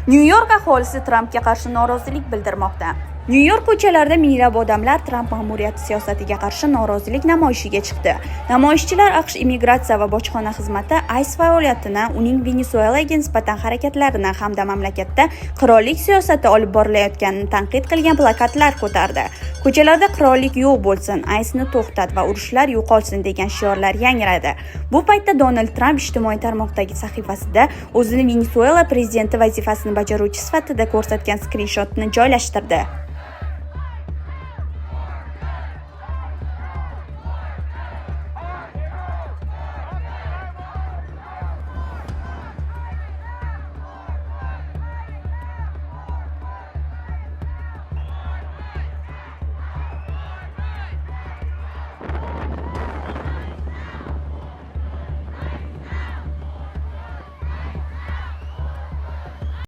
Nyu-York aholisi Trampga qarshi norozilik bildirmoqda. Nyu-York ko'chalarida minglab odamlar Tramp ma'muriyati siyosatiga qarshi norozilik namoyishiga chiqdi. Namoyishchilar AQSh immigratsiya va bojxona xizmati ICE faoliyatini, uning Venesuelaga nisbatan harakatlarini hamda mamlakatda qirollik siyosati olib borilayotganini tanqid qilgan plakatlar ko'tardi. Ko'chalarda qirollik yo'q bo'lsin, ICEni to'xtat va urushlar yo'qolsin degan shiorlar yangradi. Bu paytda Donald Tramp ijtimoiy tarmoqdagi sahifasida o'zini Venesuela prezidenti vazifasini bajaruvchi sifatida ko'rsatgan skrinshotni joylashtirdi.